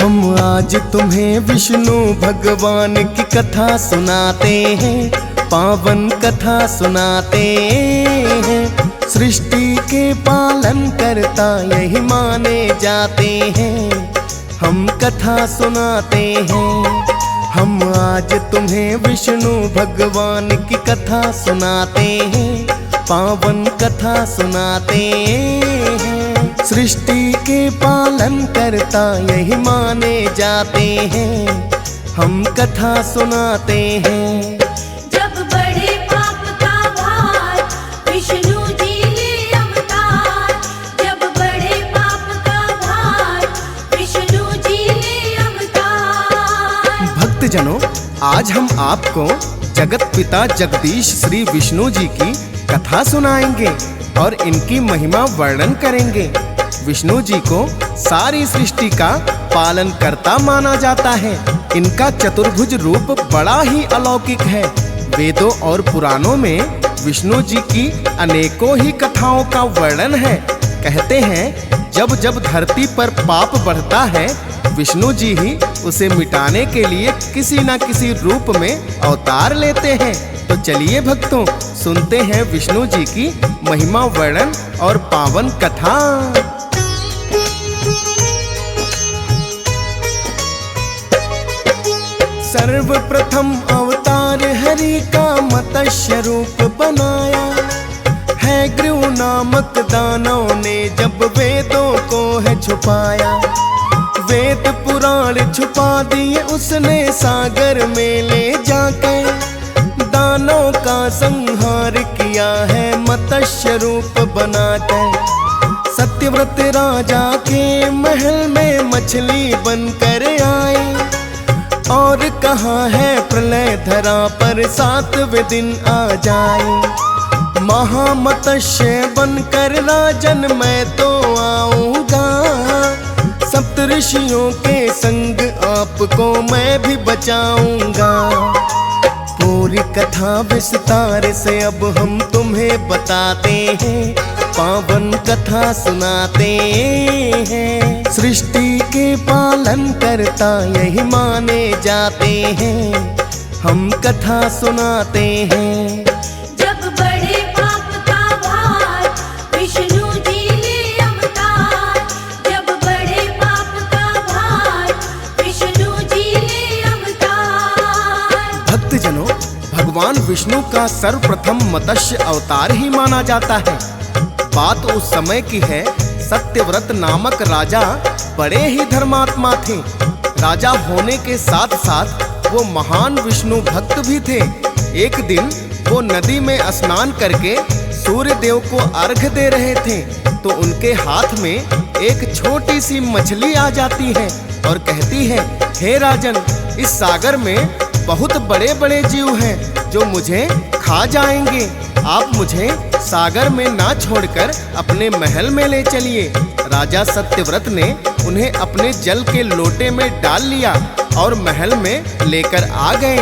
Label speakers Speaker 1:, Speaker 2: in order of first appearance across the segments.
Speaker 1: हम आज तुम्हें विष्णु भगवान की कथा सुनाते हैं, पावन कथा सुनाते हैं। सृष्टि के पालन करता यही माने जाते हैं, हम कथा सुनाते हैं। हम आज तुम्हें विष्णु भगवान की कथा सुनाते हैं, पावन कथा सुनाते हैं। सृष्टि के पालन करता यही माने जाते हैं, हम कथा सुनाते हैं।
Speaker 2: जब बड़े पाप का भार विष्णु जी ले अवतार, जब बड़े पाप का भार विष्णु जी ले अवतार।
Speaker 1: भक्तजनों, आज हम आपको जगत पिता जगदीश श्री विष्णु जी की कथा सुनाएंगे और इनकी महिमा वर्णन करेंगे। विष्णु जी को सारी सृष्टि का पालन करता माना जाता है। इनका चतुर्भुज रूप बड़ा ही अलौकिक है। वेदों और पुराणों में विष्णु जी की अनेकों ही कथाओं का वर्णन है। कहते हैं जब जब धरती पर पाप बढ़ता है, विष्णु जी ही उसे मिटाने के लिए किसी न किसी रूप में अवतार लेते हैं। तो चलिए भक्तों, सुनते हैं विष्णु जी की महिमा वर्णन और पावन कथा। सर्वप्रथम अवतार हरि का मत्स्य रूप बनाया है। गृह नामक दानव ने जब वेदों को है छुपाया, वेद पुराण छुपा दिए उसने सागर में ले जाके। दानों का संहार किया है मत्स्य रूप बनाकर। सत्यव्रत राजा के महल में मछली बनकर आए और कहा है प्रलय धरा पर 7वें दिन आ जाए। महामत्स्य बनकर राजन मैं तो आऊंगा, सप्तऋषियों के संग आपको मैं भी बचाऊंगा। पूरी कथा विस्तार से अब हम तुम्हें बताते हैं, पावन कथा सुनाते हैं। सृष्टि के पालन करता यही माने जाते हैं, हम कथा सुनाते हैं।
Speaker 2: जब बड़े पाप का भार विष्णु जी ले अवतार, जब बड़े पाप का भार विष्णु जी ले अवतार।
Speaker 1: भक्तजनों, भगवान विष्णु का सर्वप्रथम मत्स्य अवतार ही माना जाता है। बात उस समय की है, सत्यव्रत नामक राजा बड़े ही धर्मात्मा थे। राजा होने के साथ साथ वो महान विष्णु भक्त भी थे। एक दिन वो नदी में स्नान करके सूर्य देव को अर्घ दे रहे थे, तो उनके हाथ में एक छोटी सी मछली आ जाती है और कहती है, हे राजन, इस सागर में बहुत बड़े बड़े जीव हैं जो मुझे खा जाएंगे। आप मुझे सागर में ना छोड़कर अपने महल में ले चलिए। राजा सत्यव्रत ने उन्हें अपने जल के लोटे में डाल लिया और महल में लेकर आ गए।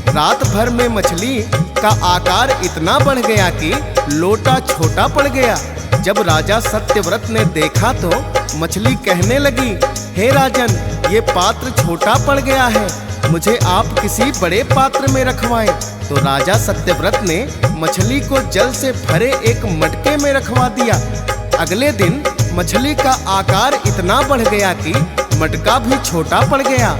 Speaker 1: रात भर में मछली का आकार इतना बढ़ गया कि लोटा छोटा पड़ गया। जब राजा सत्यव्रत ने देखा तो मछली कहने लगी, हे राजन, ये पात्र छोटा पड़ गया है, मुझे आप किसी बड़े पात्र में रखवाएं। तो राजा सत्यव्रत ने मछली को जल से भरे एक मटके में रखवा दिया। अगले दिन मछली का आकार इतना बढ़ गया कि मटका भी छोटा पड़ गया।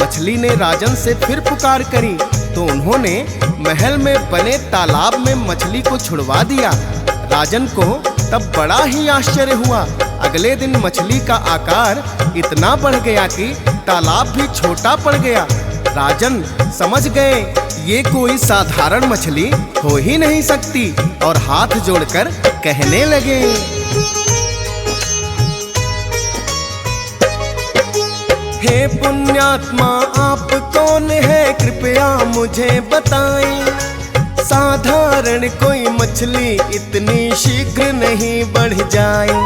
Speaker 1: मछली ने राजन से फिर पुकार करी तो उन्होंने महल में बने तालाब में मछली को छुड़वा दिया। राजन को तब बड़ा ही आश्चर्य हुआ। अगले दिन मछली का आकार इतना बढ़ गया कि तालाब भी छोटा पड़ गया। राजन समझ गए ये कोई साधारण मछली हो ही नहीं सकती और हाथ जोड़कर कहने लगे, हे पुण्यात्मा, आप कौन है, कृपया मुझे बताएं। साधारण कोई मछली इतनी शीघ्र नहीं बढ़ जाए।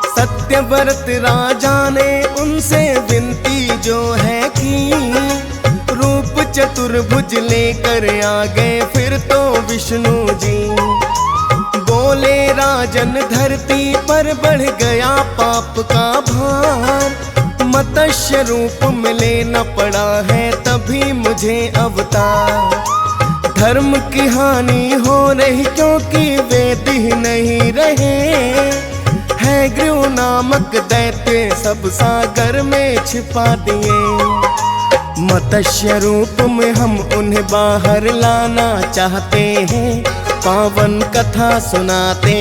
Speaker 1: सत्यव्रत राजा ने उनसे विनती जो है की, रूप चतुर्भुज लेकर आ गए फिर तो विष्णु जी। बोले राजन, धरती पर बढ़ गया पाप का भार, मनुष्य रूप में लेना पड़ा है तभी मुझे अवतार। धर्म की हानि हो रही क्योंकि वेद ही नहीं रहे, है ग्रीव नामक दैत्य सब सागर में छिपा दिए। मत्स्य रूप में हम उन्हें बाहर लाना चाहते हैं, पावन कथा सुनाते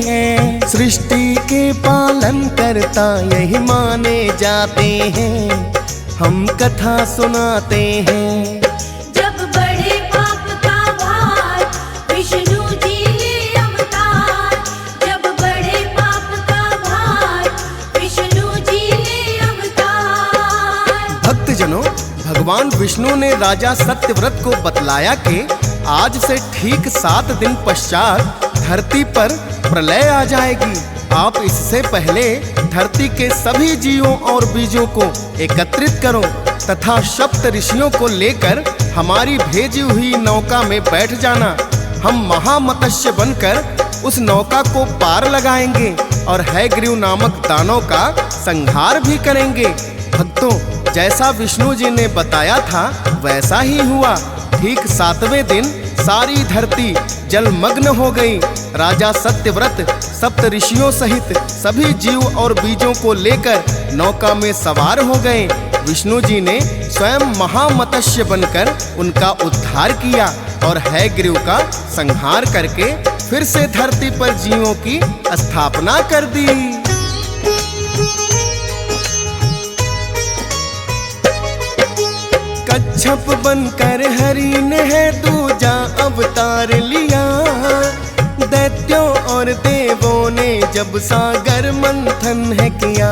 Speaker 1: हैं। सृष्टि के पालन करता यही माने जाते हैं, हम कथा सुनाते हैं।
Speaker 2: जब बड़े पाप का भार विष्णु जी ले अवतार, जब बड़े पाप का भार विष्णु जी ले अवतार।
Speaker 1: भक्तजनों, भगवान विष्णु ने राजा सत्यव्रत को बतलाया कि आज से ठीक 7 दिन पश्चात धरती पर प्रलय आ जाएगी। आप इससे पहले धरती के सभी जीवों और बीजों को एकत्रित करो तथा सप्त ऋषियों को लेकर हमारी भेजी हुई नौका में बैठ जाना। हम महामत्स्य बनकर उस नौका को पार लगाएंगे और हैग्रीव नामक दानव का संहार भी करेंगे। भक्तों, जैसा विष्णु जी ने बताया था वैसा ही हुआ। ठीक 7वें दिन सारी धरती जलमग्न हो गई। राजा सत्यव्रत सप्त ऋषियों सहित सभी जीव और बीजों को लेकर नौका में सवार हो गए। विष्णु जी ने स्वयं महामत्स्य बनकर उनका उद्धार किया और हैग्रीव का संहार करके फिर से धरती पर जीवों की स्थापना कर दी। कच्छप बनकर हरि ने है दूजा अवतार लिया। दैत्यों और देवों ने जब सागर मंथन है किया,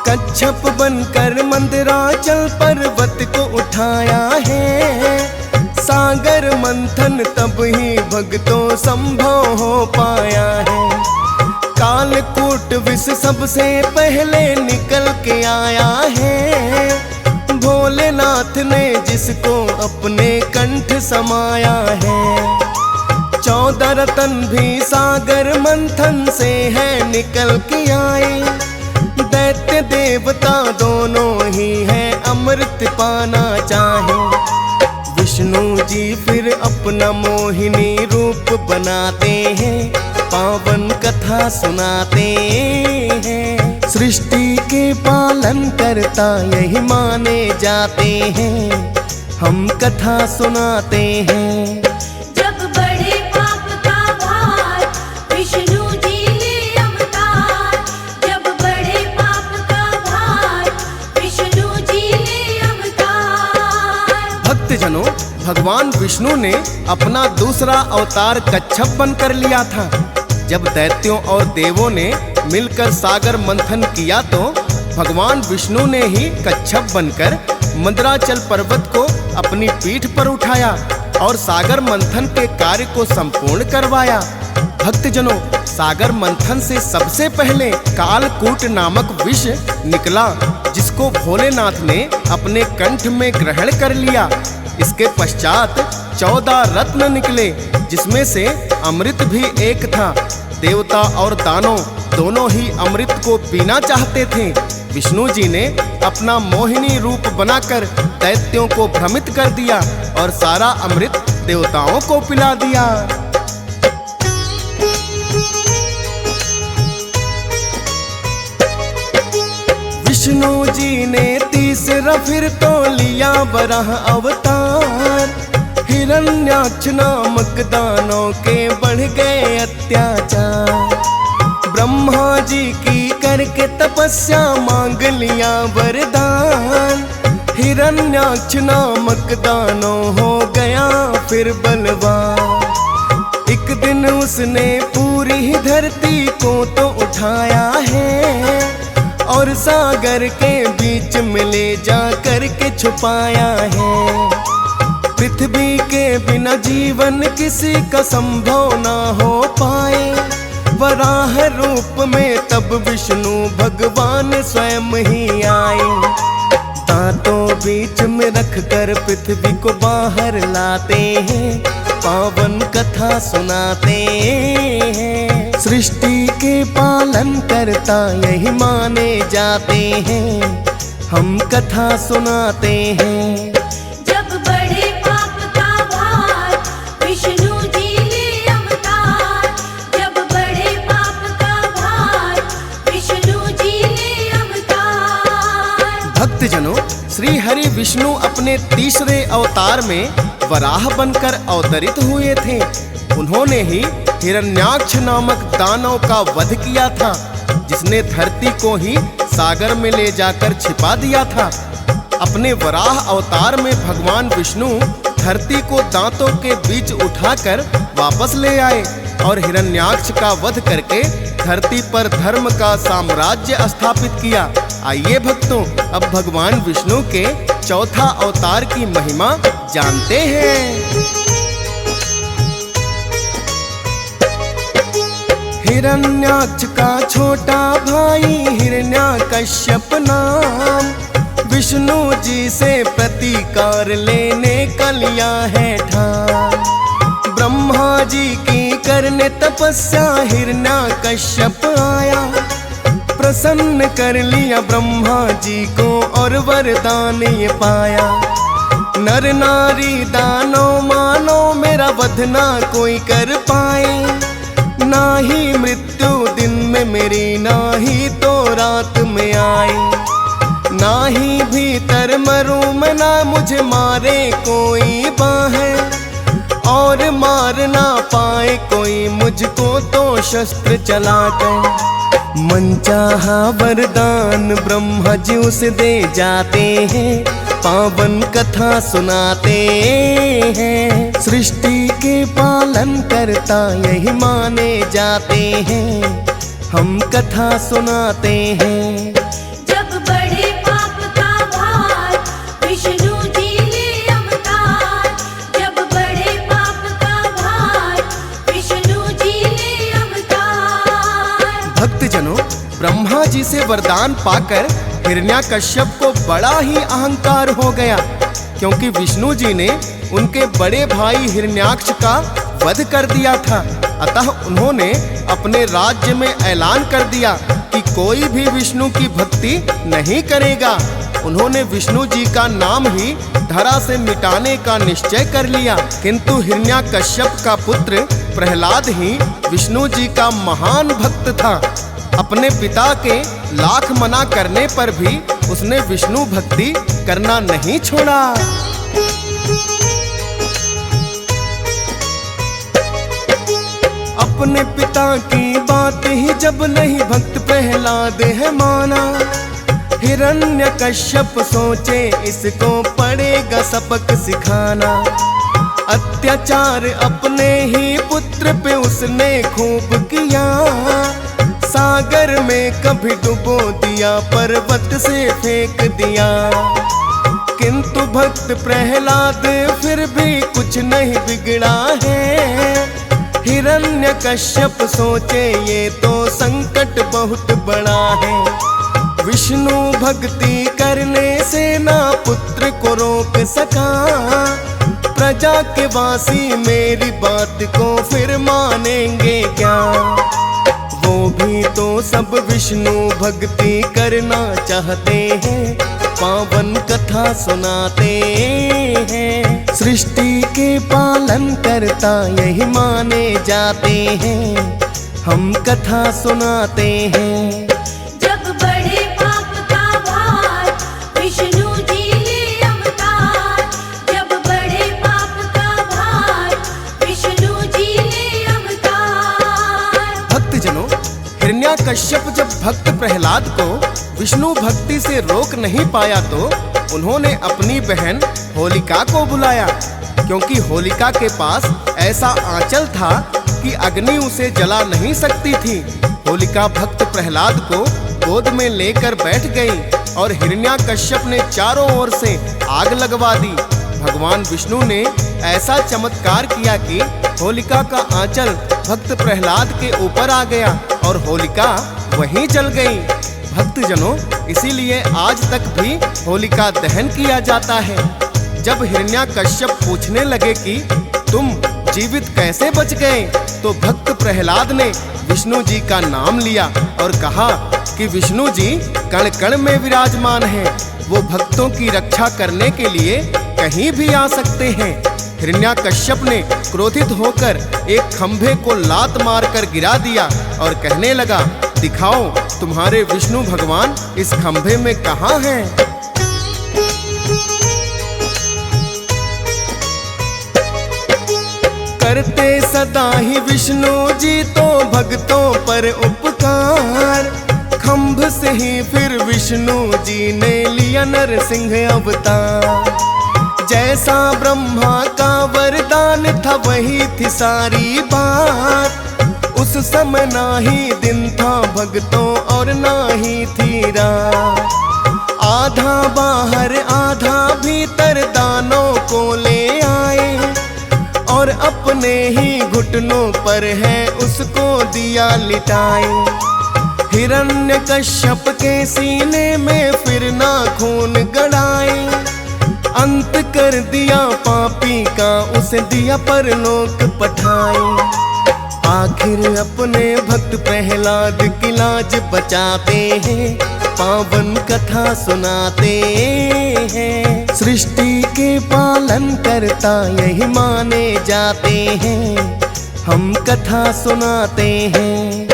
Speaker 1: कच्छप बनकर मंदराचल पर्वत को उठाया है। सागर मंथन तब ही भक्तों संभव हो पाया है। कालकूट विष सबसे पहले निकल के आया है। भोलेनाथ ने जिसको अपने कंठ समाया है। 14 रतन भी सागर मंथन से है निकल के आए। दैत्य देवता दोनों ही है अमृत पाना चाहे। विष्णु जी फिर अपना मोहिनी रूप बनाते हैं, पावन कथा सुनाते हैं। सृष्टि के पालन करता यही माने जाते हैं, हम कथा सुनाते हैं।
Speaker 2: जब बड़े पाप का भार विष्णु जी ले अवतार, जब बड़े पाप का भार विष्णु जी ले अवतार।
Speaker 1: भक्तजनों, भगवान विष्णु ने अपना दूसरा अवतार कच्छप बनकर लिया था। जब दैत्यों और देवों ने मिलकर सागर मंथन किया तो भगवान विष्णु ने ही कच्छप बनकर मंदराचल पर्वत को अपनी पीठ पर उठाया और सागर मंथन के कार्य को संपूर्ण करवाया। भक्तजनों, सागर मंथन से सबसे पहले कालकूट नामक विष निकला, जिसको भोलेनाथ ने अपने कंठ में ग्रहण कर लिया। इसके पश्चात 14 रत्न निकले, जिसमें से अमृत भी एक था। देवता और दानव दोनों ही अमृत को पीना चाहते थे। विष्णु जी ने अपना मोहिनी रूप बनाकर दैत्यों को भ्रमित कर दिया और सारा अमृत देवताओं को पिला दिया। विष्णु जी ने तीसरा फिर तो लिया वराह अवतार। हिरण्याक्ष नामक दानव के बढ़ गए अत्याचार। ब्रह्मा जी की करके तपस्या मांग लिया वरदान। हिरण्याक्ष नामक दानव हो गया फिर बलवान। एक दिन उसने पूरी ही धरती को तो उठाया है और सागर के बीच में ले जा कर के छुपाया है। पृथ्वी के बिना जीवन किसी का संभव ना हो पाए। वराह रूप में तब विष्णु भगवान स्वयं ही आए। दांतों बीच में रख कर पृथ्वी को बाहर लाते हैं, पावन कथा सुनाते हैं। सृष्टि के पालन करता यही माने जाते हैं, हम कथा सुनाते हैं।
Speaker 2: जब बड़े पाप का भार विष्णु जी ले अवतार, जब बड़े पाप का भार विष्णु जी ले अवतार।
Speaker 1: भक्तजनों, श्री हरि विष्णु अपने तीसरे अवतार में वराह बनकर अवतरित हुए थे। उन्होंने ही हिरण्याक्ष नामक दानव का वध किया था, जिसने धरती को ही सागर में ले जाकर छिपा दिया था। अपने वराह अवतार में भगवान विष्णु धरती को दांतों के बीच उठाकर वापस ले आए और हिरण्याक्ष का वध करके धरती पर धर्म का साम्राज्य स्थापित किया। आइए भक्तों, अब भगवान विष्णु के चौथा अवतार की महिमा जानते हैं। हिरण्याक्ष का छोटा भाई हिरण्यकश्यप नाम, विष्णु जी से प्रतिकार लेने का लिया है ठान। ब्रह्मा जी की करने तपस्या हिरण्यकश्यप आया, प्रसन्न कर लिया ब्रह्मा जी को और वरदान ये पाया। नर नारी दानव मानो मेरा वध ना कोई कर पाए, ना ही मृत्यु दिन में मेरी, ना ही तो रात में आए। ना ही भीतर मरूं मैं, ना मुझे मारे कोई बाहें, और मार ना पाए कोई मुझको तो शस्त्र चलाकर। मनचाहा वरदान ब्रह्मा जी उसे दे जाते हैं, पावन कथा सुनाते हैं। सृष्टि के पालन करता यही माने जाते हैं, हम कथा सुनाते हैं।
Speaker 2: जब बड़े पाप का भार विष्णु जी ले अवतार, जब बड़े पाप का भार विष्णु जी ले अवतार।
Speaker 1: भक्तजनों, ब्रह्मा जी से वरदान पाकर हिरण्याकश्यप को बड़ा ही अहंकार हो गया, क्योंकि विष्णु जी ने उनके बड़े भाई हिरण्याक्ष का वध कर दिया था। अतः उन्होंने अपने राज्य में ऐलान कर दिया कि कोई भी विष्णु की भक्ति नहीं करेगा। उन्होंने विष्णु जी का नाम ही धरा से मिटाने का निश्चय कर लिया। किंतु हिरण्याकश्यप का पुत्र प्रहलाद ही विष्णु जी का महान भक्त था। अपने पिता के लाख मना करने पर भी उसने विष्णु भक्ति करना नहीं छोड़ा। अपने पिता की बात ही जब नहीं भक्त प्रहलाद है माना, हिरण्यकश्यप सोचे इसको पड़ेगा सबक सिखाना। अत्याचार अपने ही पुत्र पे उसने खूब किया, सागर में कभी डुबो दिया, पर्वत से फेंक दिया। किंतु भक्त प्रहलाद फिर भी कुछ नहीं बिगड़ा है। हिरण्यकश्यप सोचे ये तो संकट बहुत बड़ा है। विष्णु भक्ति करने से ना पुत्र को रोक सका, प्रजा के वासी मेरी बात को फिर मानेंगे क्या। वो भी तो सब विष्णु भक्ति करना चाहते हैं, पावन कथा सुनाते हैं। सृष्टि के पालन करता यही माने जाते हैं, हम कथा सुनाते हैं।
Speaker 2: जब बड़े पाप का भार विष्णु जी ले अवतार, जब बड़े पाप का भार विष्णु जी ले अवतार।
Speaker 1: भक्तजनों, हिरण्याकश्यप जब भक्त प्रहलाद को विष्णु भक्ति से रोक नहीं पाया तो उन्होंने अपनी बहन होलिका को बुलाया, क्योंकि होलिका के पास ऐसा आंचल था कि अग्नि उसे जला नहीं सकती थी। होलिका भक्त प्रहलाद को गोद में लेकर बैठ गई और हिरण्याकश्यप ने चारों ओर से आग लगवा दी। भगवान विष्णु ने ऐसा चमत्कार किया कि होलिका का आंचल भक्त प्रहलाद के ऊपर आ गया और होलिका वहीं जल गई। भक्तजनों, इसीलिए आज तक भी होलिका दहन किया जाता है। जब हिरण्याकश्यप पूछने लगे कि तुम जीवित कैसे बच गए? तो भक्त प्रहलाद ने विष्णु जी का नाम लिया और कहा कि विष्णु जी कण कण में विराजमान हैं। वो भक्तों की रक्षा करने के लिए कहीं भी आ सकते हैं। हिरण्याकश्यप ने क्रोधित होकर एक खंभे को लात मारकर गिरा दिया और कहने लगा, दिखाओ तुम्हारे विष्णु भगवान इस खंभे में कहाँ हैं? करते सदा ही विष्णु जी तो भक्तों पर उपकार। खंभ से ही फिर विष्णु जी ने लिया नरसिंह अवतार। जैसा ब्रह्मा का वरदान था वही थी सारी बात। उस समय ना ही दिन था भक्तों और ना ही थी रात। आधा बाहर आधा भीतर दानों को ले आए और अपने ही घुटनों पर है उसको दिया लिटाए। हिरण्यकश्यप के सीने में फिर ना खून गड़ाए। अंत कर दिया पापी का उसे दिया परलोक पठाए। आखिर अपने भक्त प्रहलाद की लाज बचाते हैं, पावन कथा सुनाते हैं। सृष्टि के पालन करता यही माने जाते हैं, हम कथा सुनाते हैं।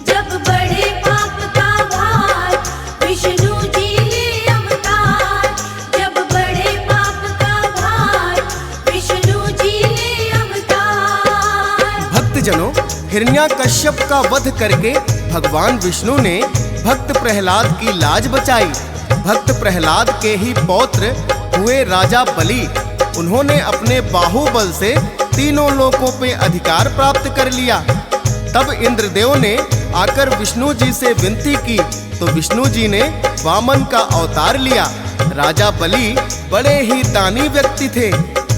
Speaker 2: जब बड़े पाप का भार विष्णु जी ले अवतार। जब बड़े पाप का भार विष्णु जी ले अवतार।
Speaker 1: भक्तजनों, हिरण्याकश्यप का वध करके भगवान विष्णु ने भक्त प्रहलाद की लाज बचाई। भक्त प्रहलाद के ही पौत्र हुए राजा बलि। उन्होंने अपने बाहुबल से तीनों लोकों पे अधिकार प्राप्त कर लिया। तब इंद्रदेव ने आकर विष्णु जी से विनती की तो विष्णु जी ने वामन का अवतार लिया। राजा बलि बड़े ही दानी व्यक्ति थे।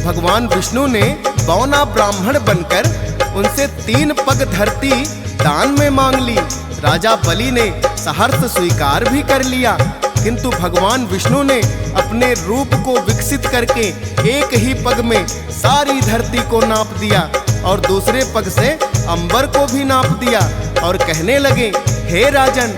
Speaker 1: भगवान विष्णु ने बौना ब्राह्मण बनकर उनसे 3 पग धरती दान में मांग ली। राजा बलि ने सहर्ष स्वीकार भी कर लिया, किंतु भगवान विष्णु ने अपने रूप को विकसित करके एक ही पग में सारी धरती को नाप दिया और दूसरे पग से अंबर को भी नाप दिया और कहने लगे, हे राजन,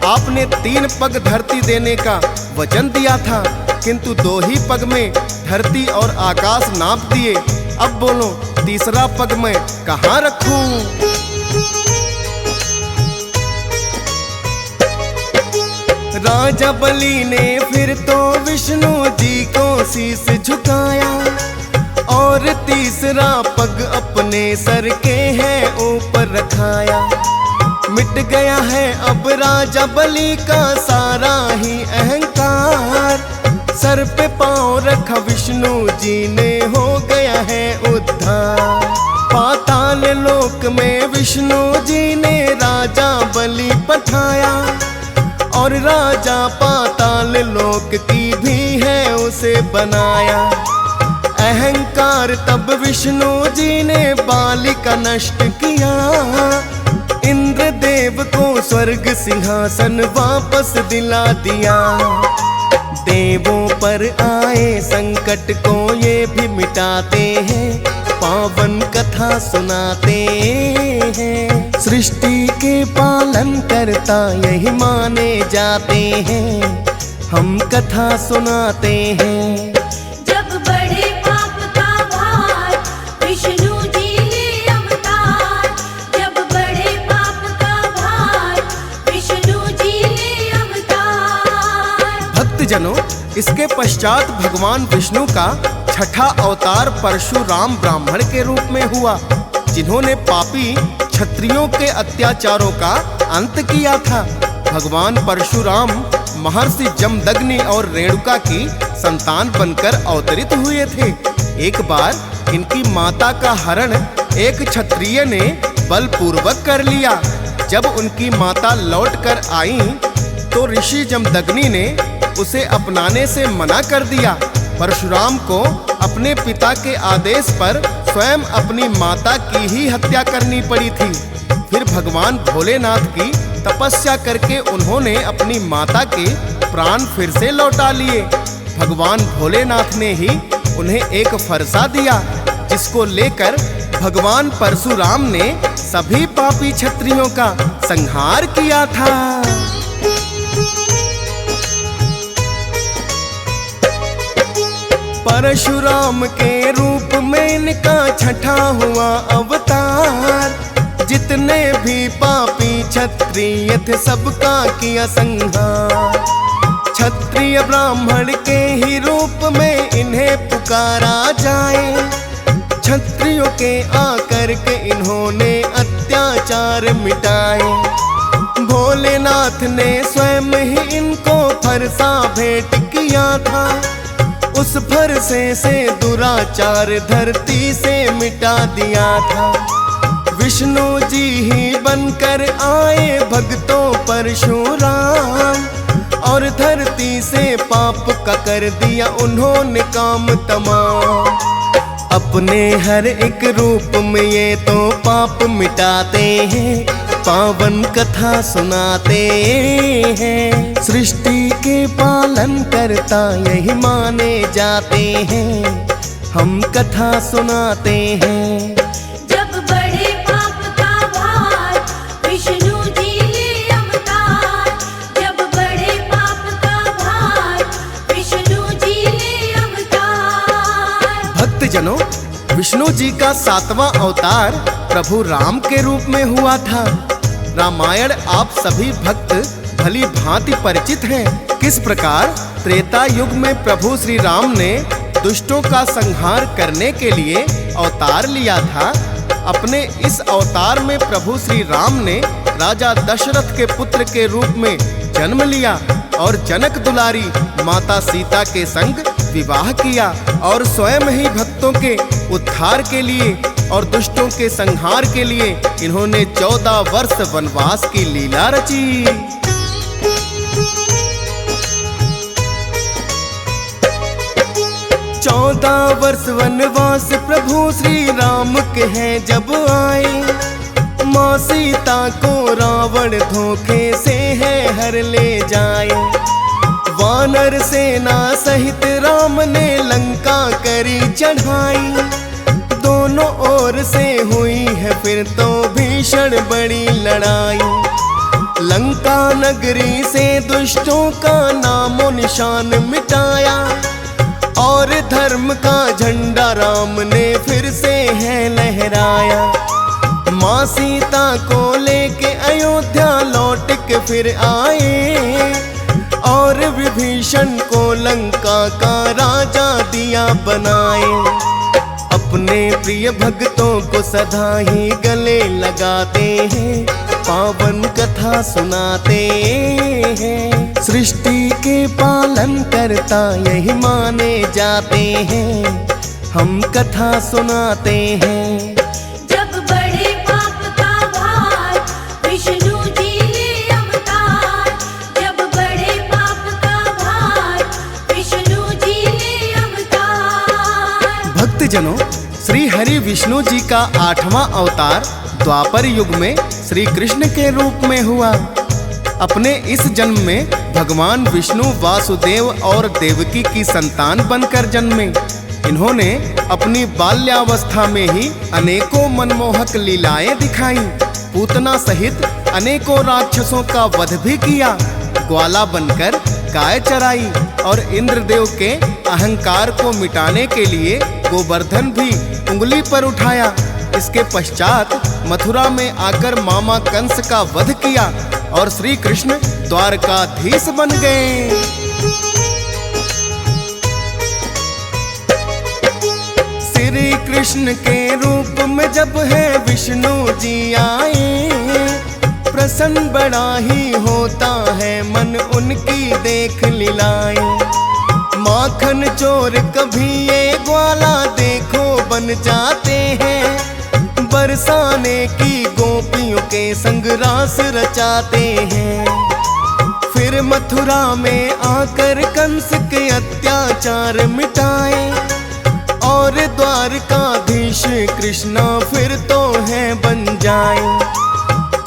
Speaker 1: आपने 3 पग धरती देने का वचन दिया था, किंतु 2 ही पग में धरती और आकाश नाप दिए। अब बोलो तीसरा पग मैं कहाँ रखूं? राजा बलि ने फिर तो विष्णु जी को शीश झुकाया और तीसरा पग अपने सर के है ऊपर रखाया। मिट गया है अब राजा बलि का सारा ही अहंकार। सर पे पांव रखा विष्णु जी ने, हो गया है उद्धार। पाताल लोक में विष्णु जी ने राजा बलि पठाया और राजा पाताल लोक की भी है उसे बनाया। अहंकार तब विष्णु जी ने बाली का नष्ट किया। इंद्रदेव को स्वर्ग सिंहासन वापस दिला दिया। देवों पर आए संकट को ये भी मिटाते हैं, पावन कथा सुनाते हैं। सृष्टि के पालन करता यही माने जाते हैं, हम कथा सुनाते हैं।
Speaker 2: जब बड़े पाप का भार विष्णु जी ले अवतार। जब बड़े पाप का भार विष्णु जी ले अवतार।
Speaker 1: भक्तजनों, इसके पश्चात भगवान विष्णु का छठा अवतार परशुराम ब्राह्मण के रूप में हुआ, जिन्होंने पापी क्षत्रियों के अत्याचारों का अंत किया था। भगवान परशुराम महर्षि जमदग्नि और रेणुका की संतान बनकर अवतरित हुए थे। एक बार इनकी माता का हरण एक क्षत्रिय ने बलपूर्वक कर लिया। जब उनकी माता लौट कर आई तो ऋषि जमदग्नि ने उसे अपनाने से मना कर दिया। परशुराम को अपने पिता के आदेश पर स्वयं अपनी माता की ही हत्या करनी पड़ी थी। फिर भगवान भोलेनाथ की तपस्या करके उन्होंने अपनी माता के प्राण फिर से लौटा लिए। भगवान भोलेनाथ ने ही उन्हें एक फरसा दिया, जिसको लेकर भगवान परशुराम ने सभी पापी क्षत्रियों का संहार किया था। परशुराम के रूप में इनका छठा हुआ अवतार। जितने भी पापी क्षत्रिय थे सबका किया संहार। क्षत्रिय ब्राह्मण के ही रूप में इन्हें पुकारा जाए। क्षत्रियों के आकर के इन्होंने अत्याचार मिटाए। भोलेनाथ ने स्वयं ही इनको फरसा भेंट किया था। उस फरसे से दुराचार धरती से मिटा दिया था। विष्णु जी ही बनकर आए भक्तों परशुराम, और धरती से पाप का कर दिया उन्होंने काम तमाम। अपने हर एक रूप में ये तो पाप मिटाते हैं, पावन कथा सुनाते हैं। सृष्टि के पालन करता यही माने जाते हैं, हम कथा सुनाते हैं।
Speaker 2: जब बड़े पाप का भार विष्णु जी ले अवतार। जब बड़े पाप का भार विष्णु जी ले अवतार।
Speaker 1: भक्तजनों, विष्णु जी का 7वां अवतार प्रभु राम के रूप में हुआ था। रामायण आप सभी भक्त भली भांति परिचित हैं। किस प्रकार त्रेता युग में प्रभु श्री राम ने दुष्टों का संहार करने के लिए अवतार लिया था। अपने इस अवतार में प्रभु श्री राम ने राजा दशरथ के पुत्र के रूप में जन्म लिया और जनक दुलारी माता सीता के संग विवाह किया, और स्वयं ही भक्तों के उद्धार के लिए और दुष्टों के संहार के लिए इन्होंने 14 वर्ष वनवास की लीला रची। 14 वर्ष वनवास प्रभु श्री राम के हैं जब आए। माँ सीता को रावण धोखे से है हर ले जाए। वानर सेना सहित राम ने लंका करी चढ़ाई। दोनों ओर से हुई है फिर तो भीषण बड़ी लड़ाई। लंका नगरी से दुष्टों का नामो निशान मिटाया, और धर्म का झंडा राम ने फिर से है लहराया। माँ सीता को लेके अयोध्या लौट के फिर आए, और विभीषण को लंका का राजा दिया बनाए। अपने प्रिय भक्तों को सदा ही गले लगाते हैं, पावन कथा सुनाते हैं। सृष्टि के पालन करता यही माने जाते हैं, हम कथा सुनाते हैं।
Speaker 2: जब बड़े पाप का भार विष्णु जी ले अवतार। जब बड़े पाप का भार विष्णु जी ले अवतार।
Speaker 1: भक्तजनों, श्री हरि विष्णु जी का 8वां अवतार द्वापर युग में श्री कृष्ण के रूप में हुआ। अपने इस जन्म में भगवान विष्णु वासुदेव और देवकी की संतान बनकर जन्मे। इन्होंने अपनी बाल्यावस्था में ही अनेकों मनमोहक लीलाएं दिखाई। पूतना सहित अनेकों राक्षसों का वध भी किया। ग्वाला बनकर गाय चराई, और इंद्रदेव के अहंकार को मिटाने के लिए गोवर्धन भी उंगली पर उठाया। इसके पश्चात मथुरा में आकर मामा कंस का वध किया, और श्री कृष्ण द्वारकाधीश बन गए। श्री कृष्ण के रूप में जब है विष्णु जी आए, प्रसन्न बड़ा ही होता है मन उनकी देख लीलाएं। माखन चोर कभी ये ग्वाला देखो बन जाते हैं, बरसाने की गोपियों के संग रास रचाते हैं। फिर मथुरा में आकर कंस के अत्याचार मिटाए, और द्वारकाधीश कृष्णा फिर तो है बन जाए।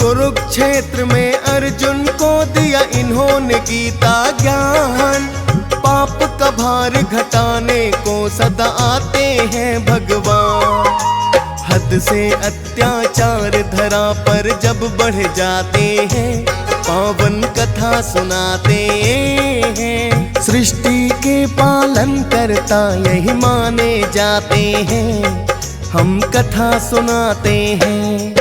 Speaker 1: कुरुक्षेत्र में अर्जुन को दिया इन्होंने गीता ज्ञान। पाप का भार घटाने को सदा आते हैं भगवान। हद हद से अत्याचार धरा पर जब बढ़ जाते हैं, पावन कथा सुनाते हैं। सृष्टि के पालन करता यही माने जाते हैं, हम कथा सुनाते हैं।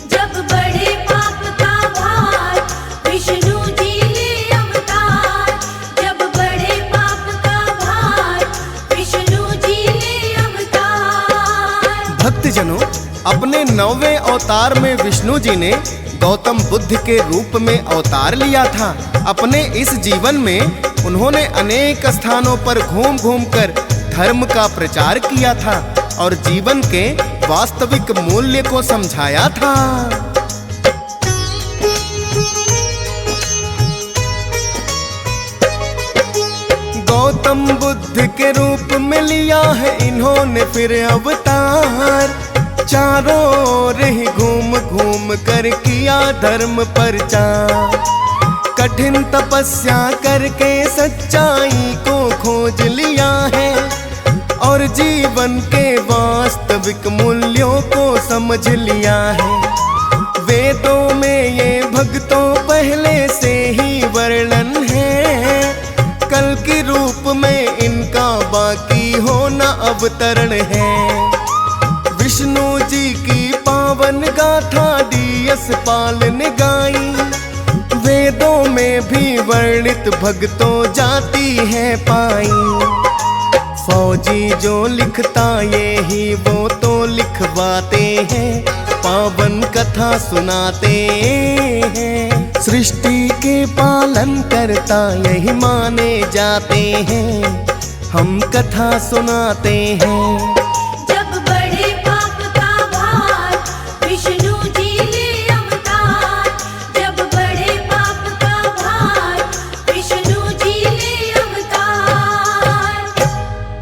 Speaker 2: जब बड़े पाप का भार विष्णु जी ले अवतार, जब बड़े पाप का भार विष्णु जी ले अवतार।
Speaker 1: भक्तजनों, अपने 9वें अवतार में विष्णु जी ने गौतम बुद्ध के रूप में अवतार लिया था। अपने इस जीवन में उन्होंने अनेक स्थानों पर घूम घूम कर धर्म का प्रचार किया था और जीवन के वास्तविक मूल्य को समझाया था। गौतम बुद्ध के रूप में लिया है इन्होंने फिर अवतार, चारों ओर ही घूम घूम कर किया धर्म प्रचार। कठिन तपस्या करके सच्चाई को खोज लिया है और जीवन के वास्तविक मूल्यों को समझ लिया है। वेदों में ये भक्तों पहले से ही वर्णन है, कल के रूप में इनका बाकी होना अवतरण है। विष्णु जी की पावन गाथा डीएस पाल ने गाई, वेदों में भी वर्णित भक्तों जाती है पाई। फौजी जो लिखता ये ही वो तो लिखवाते हैं, पावन कथा सुनाते हैं। सृष्टि के पालन करता यही माने जाते हैं, हम कथा सुनाते हैं।